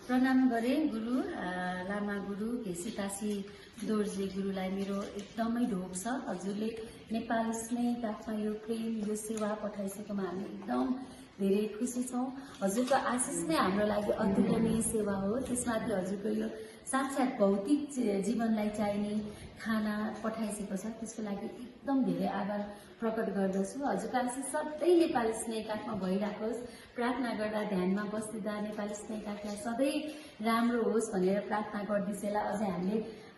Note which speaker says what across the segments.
Speaker 1: प्रणाम गरे गुरु लामा गुरु केसीतासी दोर्जे गुरुलाई मेरो एकदमै ढोक छ। हजुरले नेपाल स्नेहमा यो प्रेम यो सेवा पठाइसकेकोमा हामी एकदम धेरै खुसी छौं। हजुरको आशिष नै हाम्रो लागि अतुलनीय सेवा हो। त्यसमाथि हजुरको यो साक्षात भौतिक जीवनलाई चाहिने खाना पठाइसकेको छ, त्यसको लागि एकदम धेरै आभार प्रकट गर्दछु। हजुरको आशिष सधैँ नेपाली स्नेहकाठमा भइराखोस्। प्रार्थना गर्दा ध्यानमा बस्दा नेपाली स्नेहकाठमा सधैँ राम्रो होस् भनेर प्रार्थना गर्दिसेला। अझै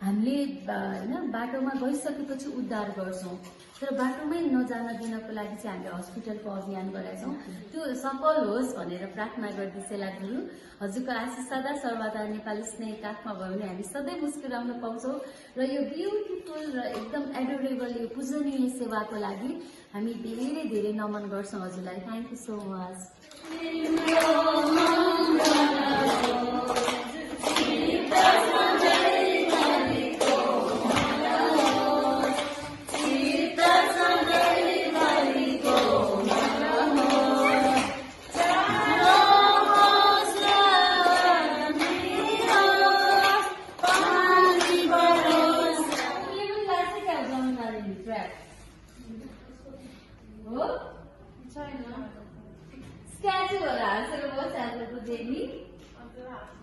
Speaker 1: हामीले हैन बाटोमा गइसकेपछि उद्धार गर्छौं, तर बाटोमै नजान दिनको लागि चाहिँ हामीले हस्पिटलको अभियान गराउँछौं। त्यो सफल होस् भनेर प्रार्थना गर्दिसेला गुरु। हजुरको आशिष सदा सर्वदा नेपाली स्नेहकाठमा भयो भने हामी सधैँ मुस्कुराउन पाउँछौं र यो ब्युटिफुल र एकदम एडोरेबल यो पूजनीय सेवाको लागि हामी धेरै धेरै नमन गर्छौं हजुरलाई। Thank you so much. Statue भएर हाँसेर बस्छ जेनी,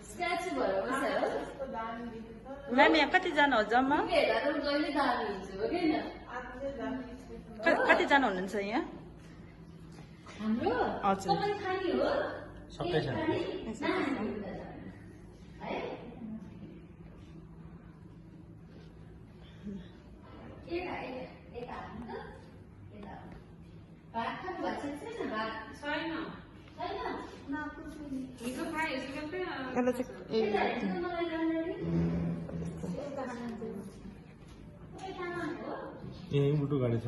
Speaker 1: स्ट्याचु भएर बस्छ हो।
Speaker 2: म्याम यहाँ कतिजना हो जम्मा?
Speaker 1: जहिले दामी हुन्छ हो किन?
Speaker 2: कतिजना हुनुहुन्छ यहाँ?
Speaker 1: हाम्रो
Speaker 2: हजुर
Speaker 1: सबै खानी हो,
Speaker 2: सबै छ
Speaker 1: है। भात खानु भएको छैन? भात छैन
Speaker 3: ए उल्टो गाडी छ।